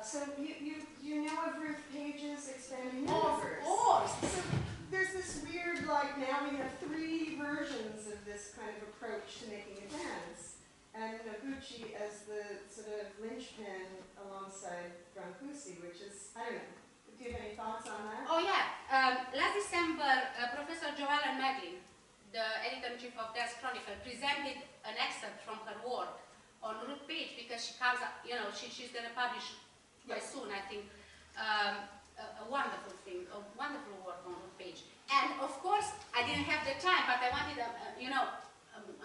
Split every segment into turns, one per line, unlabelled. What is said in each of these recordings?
So you know of Ruth Page's Expanding
Of
Universe?
course!
So there's this weird, like, now we have 3 versions of this kind of approach to making a dance. And Noguchi as the sort of linchpin alongside Brancusi, which is, I don't know, do you have any thoughts on that?
Oh yeah, last December, Professor Joellen Maglin, the editor-in-chief of Dance Chronicle, presented an excerpt from her work on Ruth Page because she comes up, you know, she's going to publish quite soon, I think, a wonderful thing, a wonderful work on Ruth Page. And of course, I didn't have the time, but I wanted, you know,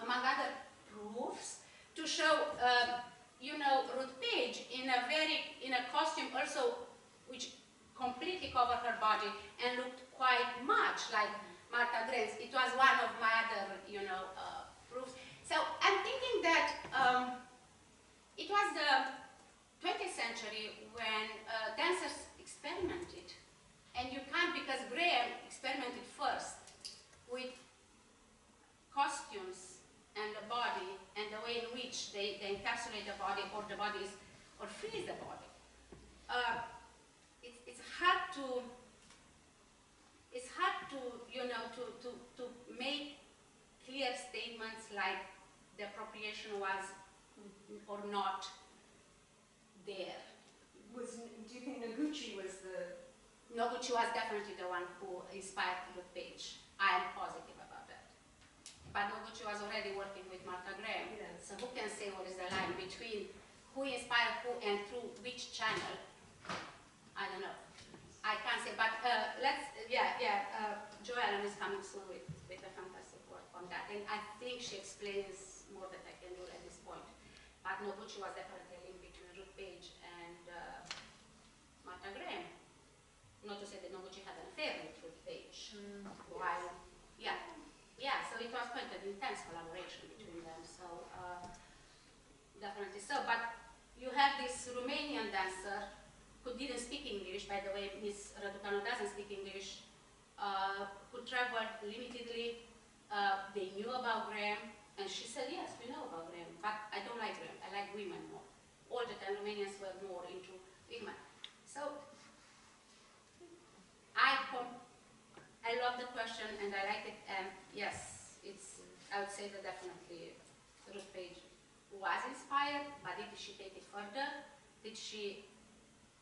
among other proofs, to show, you know, Ruth Page in a costume also which completely covered her body and looked quite much like Martha Graham. It was one of my other, you know, proofs. So I'm thinking that it was the 20th century when dancers experimented. And you can't, because Graham experimented first with costumes and the body and the way in which they encapsulate the body or the bodies or freeze the body. It's hard to, you know, to make clear statements like the appropriation was or not there.
Do you think Noguchi was the...
Noguchi was definitely the one who inspired Ruth Page. I am positive about that. But Noguchi was already working with Martha Graham.
Yes.
So who can say what is the line between who inspired who and through which channel? I don't know. I can't say, but Joellen is coming soon with a fantastic work on that. And I think she explains more than I can do at this point. But Noguchi was definitely a link between Ruth Page and Martha Graham. Not to say that Noguchi had an affair with Ruth Page. While, so it was quite an intense collaboration between them. So definitely so. But you have this Romanian dancer who didn't speak English, by the way, Miss Raducanu doesn't speak English, who traveled limitedly. They knew about Graham, and she said, yes, we know about Graham, but I don't like Graham, I like women more. All the time Romanians were more into women. So, I love the question and I like it, and yes, I would say that definitely Ruth Page was inspired, but did she take it further? Did she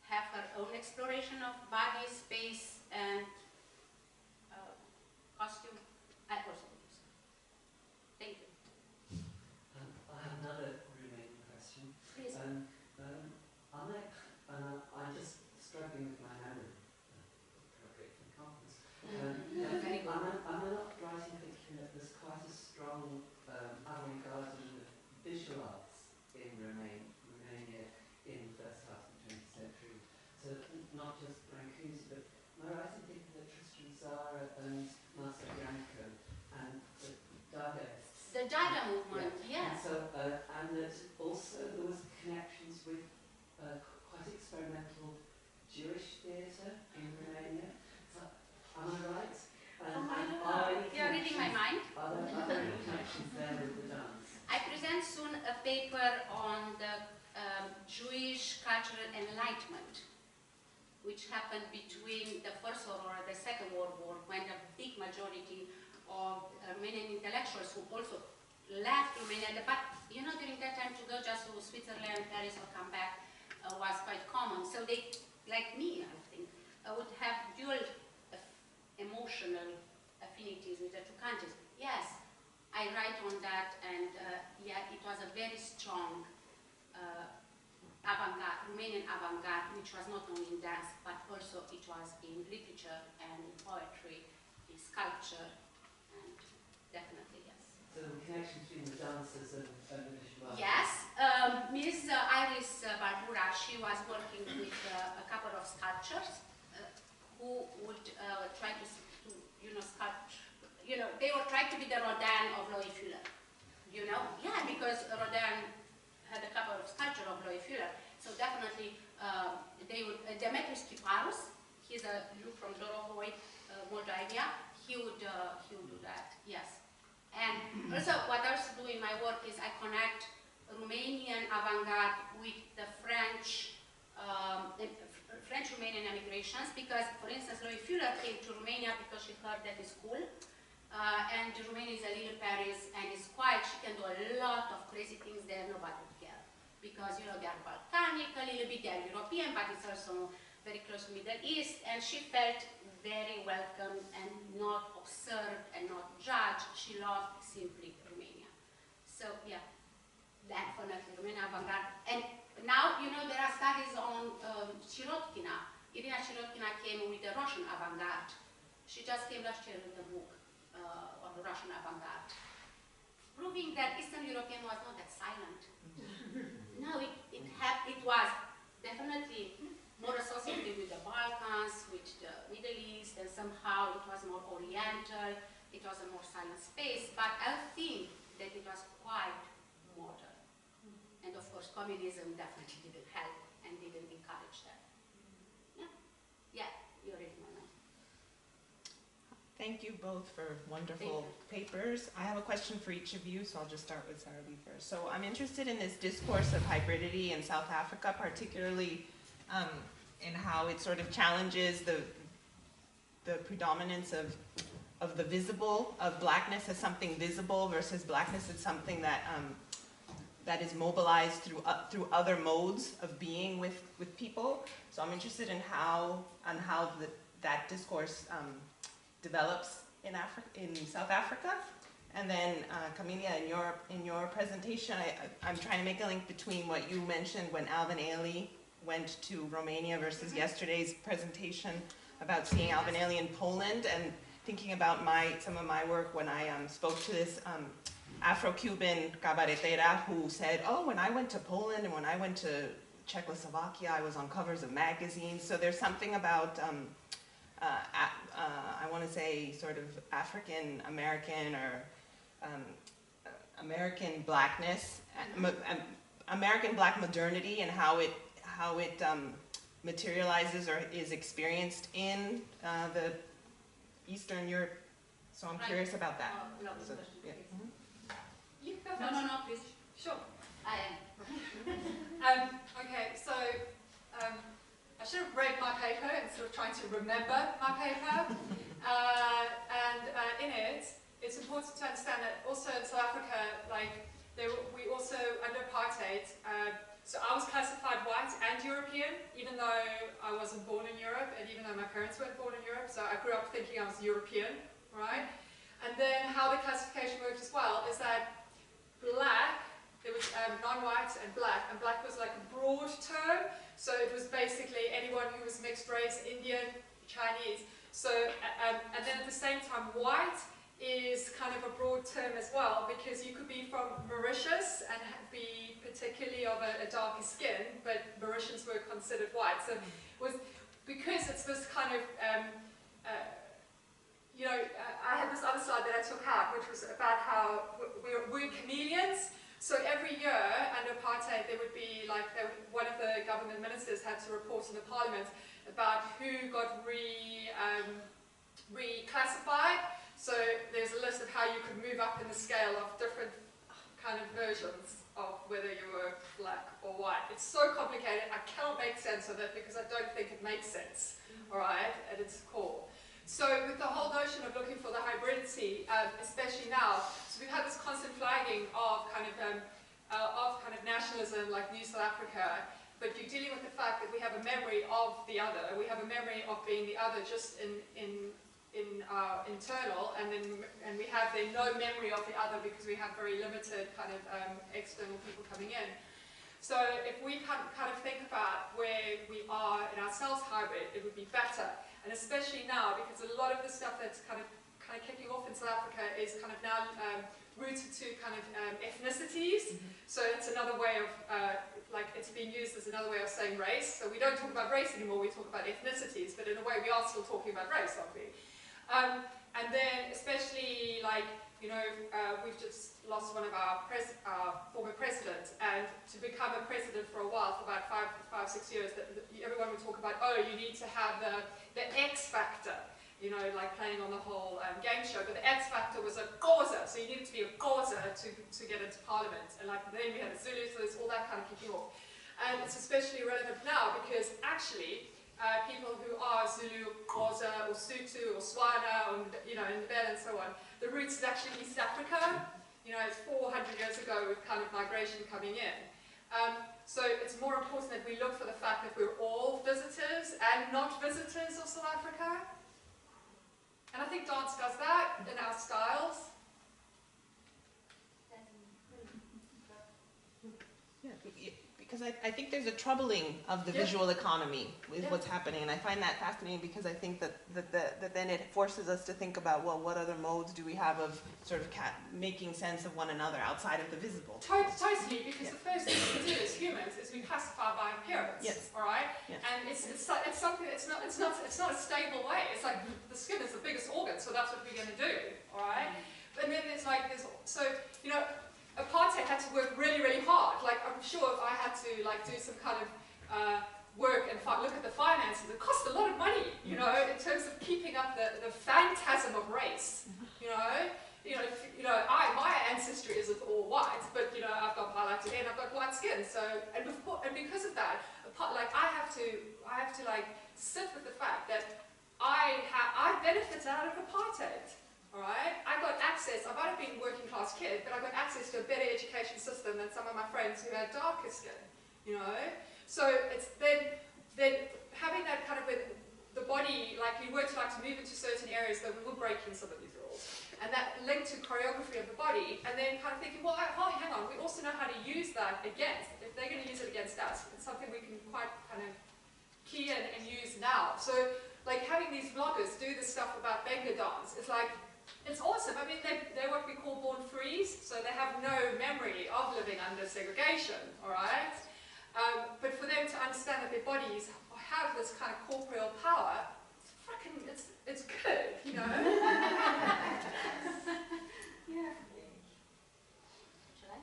have her own exploration of body, space, and costume? I also believe so. Thank you.
I have another remaining question.
Please.
I'm just struggling with my memory. Appropriate for the conference.
Very good.
Am I not right in thinking that there's quite a strong avant-garde of visual arts in Romania in the first half of the 20th century? So not just Brancusi, but am I right in thinking that Tristan Tzara and Marcel Bianco and the Dadaists?
The Dada movement, yes.
And so, and that also there was connections with quite experimental Jewish theatre in Romania. So, am I right?
You're reading my mind.
Are there any connections there with the dance?
I present soon a paper on the Jewish cultural enlightenment, which happened between the First World War and the Second World War, when the big majority of Romanian intellectuals who also left Romania, but you know, during that time to go just to Switzerland, Paris, or come back was quite common. So they, like me, I think, would have dual emotional affinities with the two countries. Yes, I write on that, and yeah, it was a very strong avant-garde, Romanian avant-garde, which was not only in dance, but also it was in literature and in poetry, in sculpture, and definitely yes.
So the connection between the dancers and the visual arts?
Yes, Ms. Iris Barbura, she was working with a couple of sculptors who would try to you know, sculpt, you know, they were trying to be the Rodin of Loie Fuller, you know? Yeah, because Rodin had a couple of sculptures of Loie Fuller, so definitely they would, Demetrius Kiparus, he's a Jew from Dorohoi, Moldavia, he would do that, yes. And also what I also do in my work is I connect Romanian avant-garde with the French generations, because, for instance, Loie Fuller came to Romania because she heard that it's cool. And Romania is a little Paris, and it's quiet. She can do a lot of crazy things there, nobody would care. Because, you know, they are Balkanic a little bit, they are European, but it's also very close to Middle East, and she felt very welcome and not observed and not judged. She loved simply Romania. So, yeah, definitely Romania avant-garde. And now, you know, there are studies on Chirotkina. Irina Chirotkina came with the Russian avant-garde. She just came last year with a book on the Russian avant-garde, proving that Eastern European was not that silent. No, it was definitely more associated with the Balkans, with the Middle East, and somehow it was more Oriental, it was a more silent space, but I think that it was quite modern. And of course, communism definitely didn't help and didn't encourage that. Yeah, you already know that.
Thank you both for wonderful papers. I have a question for each of you, so I'll just start with Sarabi first. So I'm interested in this discourse of hybridity in South Africa, particularly in how it sort of challenges the predominance of the visible, of blackness as something visible versus blackness as something that that is mobilized through other modes of being with people. So I'm interested in how that discourse develops in South Africa. And then Camelia, in your presentation, I'm trying to make a link between what you mentioned when Alvin Ailey went to Romania versus yesterday's presentation about seeing Alvin Ailey in Poland, and thinking about some of my work when I spoke to this Afro-Cuban cabaretera who said, oh, when I went to Poland and when I went to Czechoslovakia, I was on covers of magazines. So there's something about, I want to say, sort of African-American or American blackness, American black modernity, and how it materializes or is experienced in the Eastern Europe. So I'm curious about that. So, yeah.
You go
No,
first.
no, please.
Sure.
I am.
Okay, so I should have read my paper instead of trying to remember my paper. In it, it's important to understand that also in South Africa, like we also under apartheid. So I was classified white and European, even though I wasn't born in Europe, and even though my parents weren't born in Europe. So I grew up thinking I was European, right? And then how the classification worked as well is that black, there was non-white and black was like a broad term, so it was basically anyone who was mixed race, Indian, Chinese. So, and then at the same time, white is kind of a broad term as well, because you could be from Mauritius and be particularly of a darker skin, but Mauritians were considered white. So it was, because it's this kind of, you know, I had this other slide that I took out, which was about how we're chameleons. So every year under apartheid, there would be like, one of the government ministers had to report in the parliament about who got reclassified. So there's a list of how you could move up in the scale of different kind of versions of whether you were black or white. It's so complicated, I cannot make sense of it because I don't think it makes sense, all right, at its core. So with the whole notion of looking for the hybridity, especially now, so we've had this constant flagging of kind of nationalism like New South Africa, but you're dealing with the fact that we have a memory of the other. We have a memory of being the other just in our internal, and we have then no memory of the other because we have very limited kind of external people coming in. So if we kind of think about where we are in ourselves hybrid, it would be better. And especially now, because a lot of the stuff that's kind of kicking off in South Africa is kind of now rooted to kind of ethnicities. So it's another way of, like it's being used as another way of saying race. So we don't talk about race anymore, we talk about ethnicities, but in a way we are still talking about race, aren't we? And then especially like, you know, we've just lost one of our former presidents, and to become a president for a while, for about five, 6 years, everyone would talk about, oh, you need to have the X factor, you know, like playing on the whole game show, but the X factor was a Xhosa, so you needed to be a Xhosa to get into parliament, and like then we had the Zulu, so there's all that kind of kicking off. And it's especially relevant now because actually, people who are Zulu, Xhosa, or Sotho, or Swana, or, you know, Ndebele and so on, the roots is actually East Africa. You know, it's 400 years ago with kind of migration coming in. So it's more important that we look for the fact that we're all visitors and not visitors of South Africa. And I think dance does that in our styles.
Because I think there's a troubling of the visual economy with what's happening, and I find that fascinating because I think that then it forces us to think about, well, what other modes do we have of sort of making sense of one another outside of the visible?
Totally, because the first thing we do as humans is we classify by appearance.
Yes.
All right.
Yes.
And it's something. It's not a stable way. It's like the skin is the biggest organ, so that's what we're going to do. All right. And then there's so you know. Apartheid had to work really, really hard. Like, I'm sure if I had to like do some kind of work and look at the finances, it cost a lot of money, you know, in terms of keeping up the phantasm of race. My ancestry isn't all white, but you know, I've got highlighted hair and I've got white skin. So, and because of that, I have to like sit with the fact that I benefited out of apartheid. Alright, I got access, I might have been a working class kid, but I got access to a better education system than some of my friends who had darker skin, you know? So it's then having that kind of with the body, like we were to like to move into certain areas that we were breaking some of these rules. And that linked to choreography of the body, and then kind of thinking, well, hang on, we also know how to use that against, if they're going to use it against us, it's something we can quite kind of key in and use now. So like having these bloggers do this stuff about Benga dance, it's like, it's awesome. I mean, they're what we call born frees, so they have no memory of living under segregation, all right? But for them to understand that their bodies have this kind of corporeal power, it's good, you know?
Yeah. Shall I?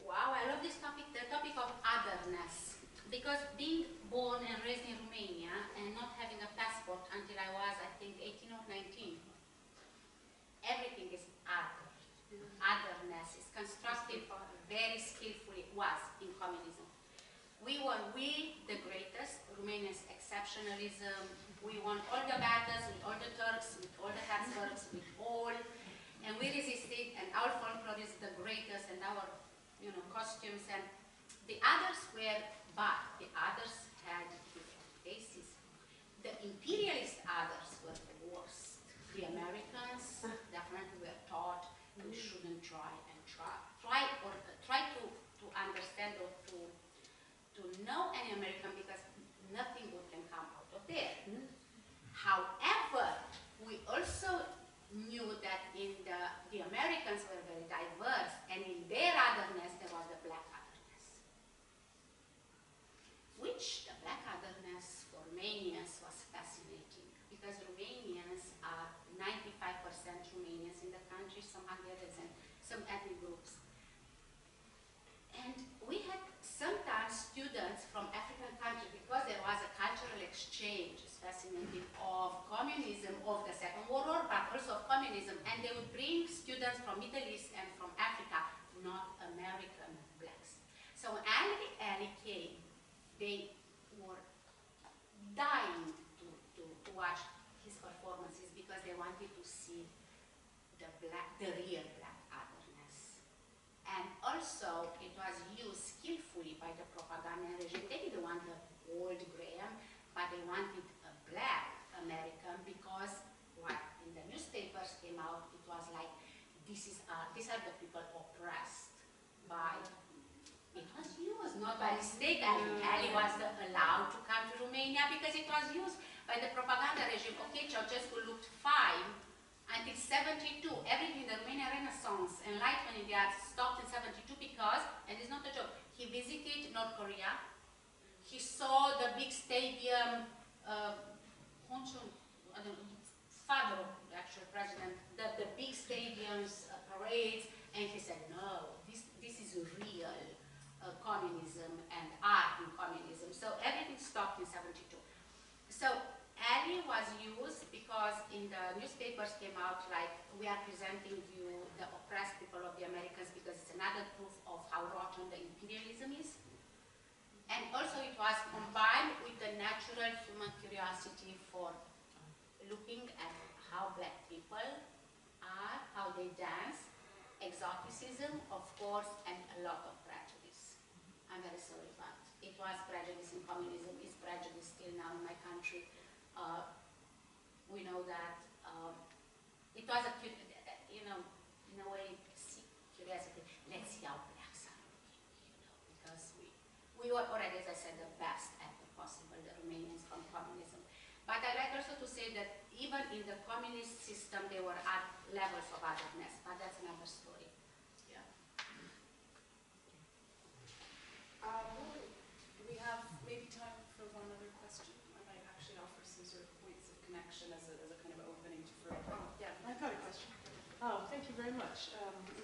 Wow, I love this topic, the topic of otherness. Because being born and raised in Romania and not having a passport until I was, I think, 18 or 19, everything is other. Otherness is constructed very skillfully, was in communism. We were the greatest, Romania's exceptionalism. We won all the battles with all the Turks, with all the Habsburgs, with all, and we resisted, and our folklore is the greatest, and our, you know, costumes, and the others were bad. The others had different faces. The imperialist others were the worst. The Americans definitely were taught we shouldn't try to understand or to know any American because nothing good can come out of there. However, we also knew that in the Americans were very diverse, and in their otherness there was the black otherness. Which the black otherness for Romanians was fascinating because Romanians are 95% Romanians in the country, some Hungarians and some ethnic groups. And we had sometimes students from African countries because there was a cultural exchange, it's fascinating, of communism, of the Second World War, but also of communism, and they would bring students from Middle East and from Africa, not American blacks. So when Ali came, they were dying to watch his performances because they wanted to see the real black otherness. And also, it was used skillfully by the propaganda regime. They didn't want the old Graham, but they wanted a black American because what in the newspapers came out, it was like, these are the people oppressed by. It was used, not by mistake. Ali was allowed to come to Romania because it was used by the propaganda regime. Okay, Ceausescu looked fine until 72. Everything, the Romanian Renaissance, Enlightenment in the arts stopped in 72 because, and it's not a joke, he visited North Korea. He saw the big stadium, father of the actual president, the big stadiums, parades, and he said, no, this is real communism and art in communism. So everything stopped in 72. So Ali was used because in the newspapers came out like, we are presenting you the oppressed people of the Americans because it's another proof of how rotten the imperialism is. And also it was combined with the natural natural human curiosity for looking at how black people are, how they dance, exoticism, of course, and a lot of prejudice. I'm very sorry, but it was prejudice in communism, is prejudice still now in my country. We know that it was a, you know, in a way, curiosity. Let's see how blacks are looking, because we were already, as I said, the best at the possible, the Romanians from communism. But I like also to say that even in the communist system, there were levels of otherness, but that's another story. Yeah.
We have maybe time for one other question. I might actually offer some sort of points of connection as a kind of opening to further. Oh, yeah.
I've got a question. Oh, thank you very much.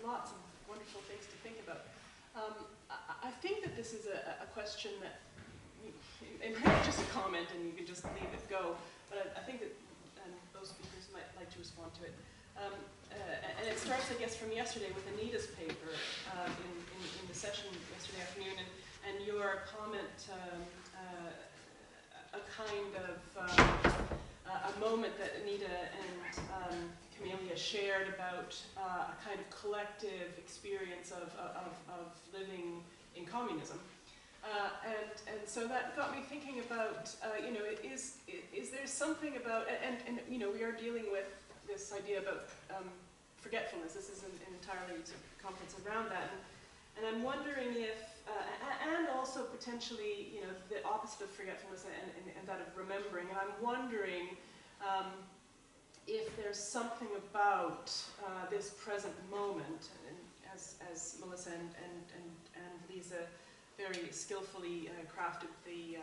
Lots of wonderful things to think about. I think that this is a question that, it might be just a comment and you can just leave it go, but I think that those speakers might like to respond to it. And it starts, I guess, from yesterday with Anita's paper in the session yesterday afternoon, and your comment, a kind of a moment that Anita and Camelia shared about a kind of collective experience of living in communism. And so that got me thinking about, you know, is there something about, and you know, we are dealing with this idea about forgetfulness. This is an entirely sort of conference around that. And I'm wondering if, and also potentially, you know, the opposite of forgetfulness and that of remembering. And I'm wondering if there's something about this present moment, and as Melissa and Lisa very skillfully crafted the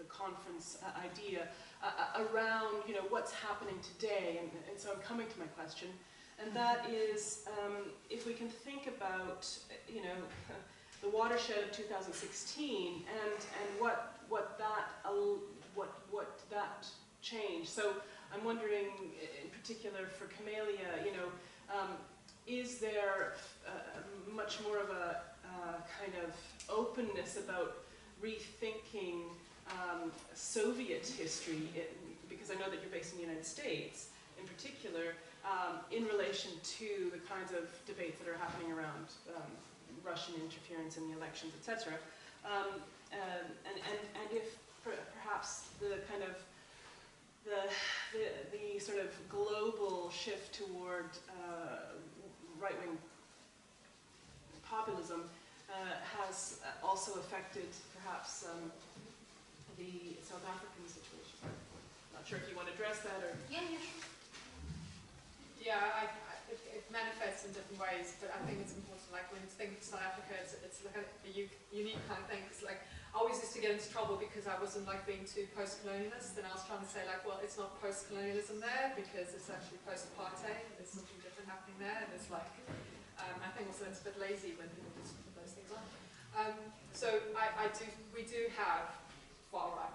conference idea around, you know, what's happening today. And so I'm coming to my question, and that is, if we can think about, you know, the watershed of 2016 and what that changed. So I'm wondering, in particular for Camelia, you know, is there much more of a kind of openness about rethinking Soviet history, because I know that you're based in the United States, in particular, in relation to the kinds of debates that are happening around Russian interference in the elections, etc. And if perhaps the kind of the sort of global shift toward right-wing populism has also affected perhaps the South African situation. Not sure if you want to address that or.
Yeah, yeah, sure.
Yeah, it manifests in different ways, but I think it's important, like when you think of South Africa, it's like a unique kind of thing, because like, I always used to get into trouble because I wasn't like being too post-colonialist, and I was trying to say like, well, it's not post-colonialism there, because it's actually post-apartheid, there's something different happening there, and it's like, I think also it's a bit lazy when people just put those things on. So we do have far-right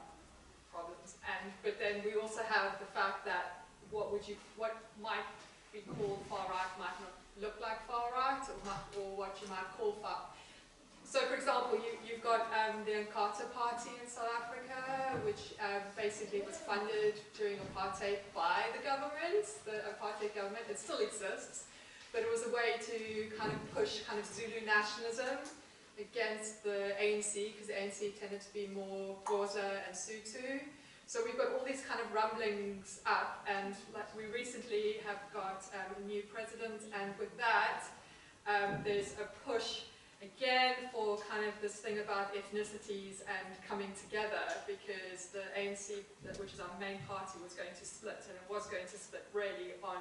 problems, but then we also have the fact that what might be called far-right might not look like far-right, or what you might call far. So, for example, you've got the Inkatha Party in South Africa, which basically was funded during apartheid by the government, the apartheid government. It still exists, but it was a way to kind of push kind of Zulu nationalism against the ANC, because the ANC tended to be more Xhosa and Sotho. So we've got all these kind of rumblings up, and like we recently have got a new president, and with that, there's a push again for kind of this thing about ethnicities and coming together, because the ANC, which is our main party, was going to split, and it was going to split really on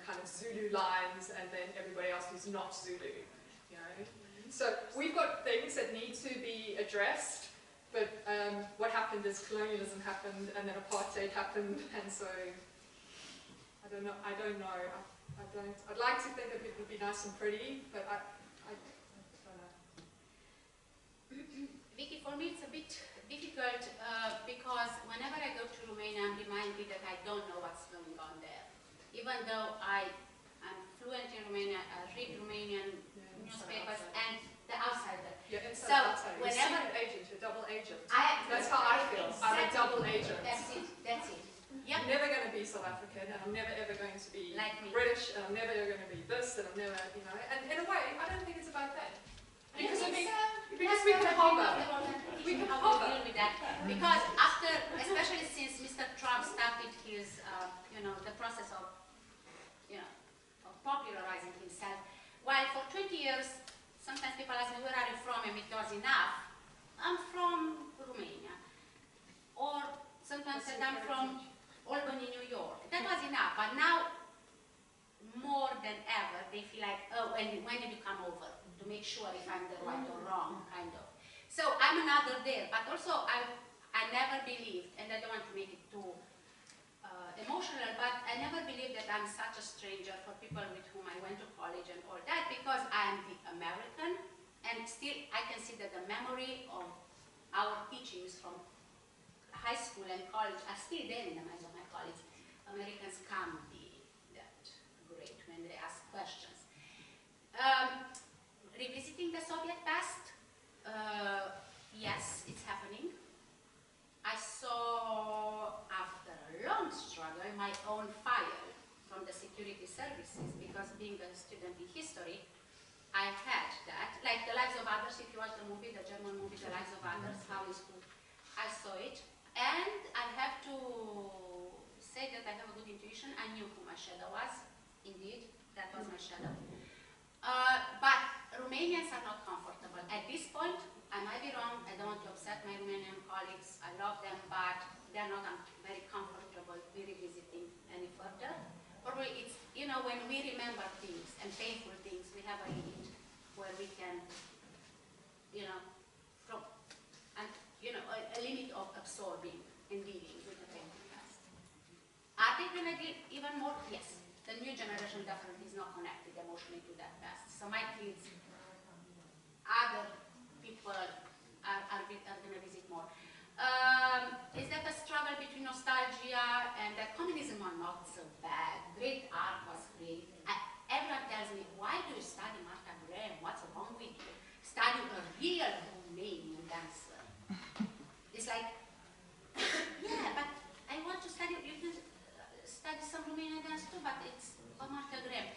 kind of Zulu lines, and then everybody else who's not Zulu, you know. So we've got things that need to be addressed. But what happened is colonialism happened, and then apartheid happened, and so I don't know. I'd like to think that it would be nice and pretty, but I don't know.
Vicky, for me it's a bit difficult because whenever I go to Romania, I'm reminded that I don't know what's going on there. Even though I'm fluent in Romania, I read Romanian newspapers, and the outsider.
Yeah,
So
outside.
whenever
you're a secret agent, you're a double agent.
That's
how I feel. I'm never ever going to be
Like me.
British, and I'm never ever going to be this, and I'm never, you know. And in a way, I don't think it's about that. Because I think, because we can hover. We can
How
hover.
to deal with that. Because after, especially since Mr. Trump started his, you know, the process of, you know, of popularizing himself, while for 20 years, sometimes people ask me, where are you from? And it was enough. I'm from Romania. Or sometimes said I'm from Albany, New York. That was enough. But now, more than ever, they feel like, oh, when did you come over? To make sure if I'm the right or wrong, kind of. So I'm another there. But also, I never believed, and I don't want to make it too emotional, but I never believed that I'm such a stranger for people with whom I went to college and all that, because I am the American, and still I can see that the memory of our teachings from high school and college are still there in the minds of my colleagues. Americans can't be that great when they ask questions. Revisiting the Soviet past, yes, it's happening. I saw, after a long struggle, my own file from the security services, because being a student in history, I had that. Like The Lives of Others, if you watch the movie, the German movie, The Lives of Others, how is good. I saw it, and I have to say that I have a good intuition. I knew who my shadow was. Indeed, that was my shadow. But Romanians are not comfortable. At this point, I might be wrong, I don't want to upset my Romanian colleagues, I love them, but they're not very comfortable revisiting any further. Probably it's, you know, when we remember things and painful things, we have a limit where we can, you know, a limit of absorbing and dealing with the painful past. Are they going to deal even more? Yes. The new generation definitely is not connected emotionally to that past. So my kids, other people are going to visit more. Is that a struggle between nostalgia and that communism are not so bad? Great art was great. Everyone tells me, why do you study Martha Graham? What's wrong with you? Study a real Romanian dancer. It's like, yeah, but I want to study, you can study some Romanian dance too, but it's a Martha Graham.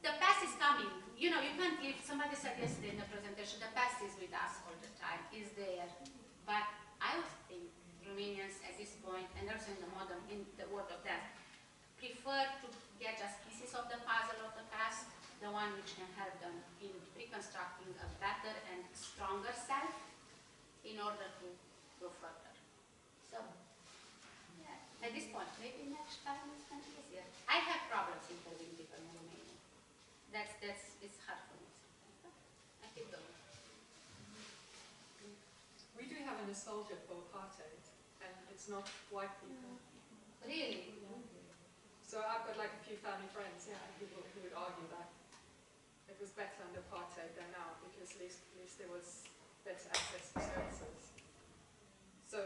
The past is coming. You know, you can't leave, somebody said yesterday in the presentation, the past is with us all the time, is there. But I would think Romanians at this point, and also in the world of dance, prefer to get just pieces of the puzzle of the past, the one which can help them in reconstructing a better and stronger self in order to go further. So, yeah, at this point, maybe next time it's going to be easier. I have problems interviewing people in Romania. It's hard for me sometimes. I keep going.
We do have a nostalgia for apartheid, and it's not white people.
Really?
So I've got like a few family friends, yeah, who would argue that it was better under apartheid than now, because at least there was better access to services. So,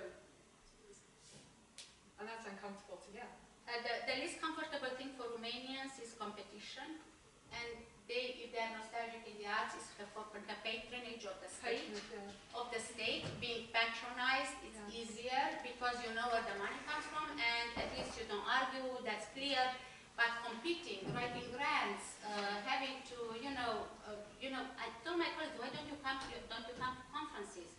and that's uncomfortable to hear.
The least comfortable thing for Romanians is competition, and if they are nostalgic in the arts, is the patronage of the state. Being patronized is easier because you know where the money comes from, and at least you don't argue, that's clear. But competing, writing grants, having to, I told my colleagues, why don't you come to conferences?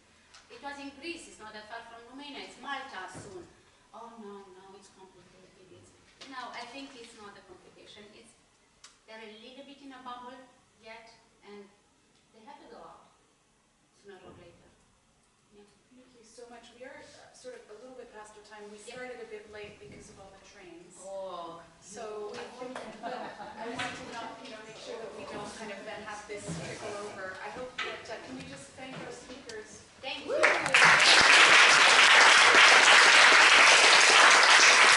It was in Greece, it's not that far from Romania, it's Malta soon. Oh no, it's complicated. I think it's not a complication. They're a little bit in a bubble yet, and they have to go out sooner or later. Yeah.
Thank you so much. We are sort of a little bit past our time. We started a bit late because of all the trains.
Oh.
So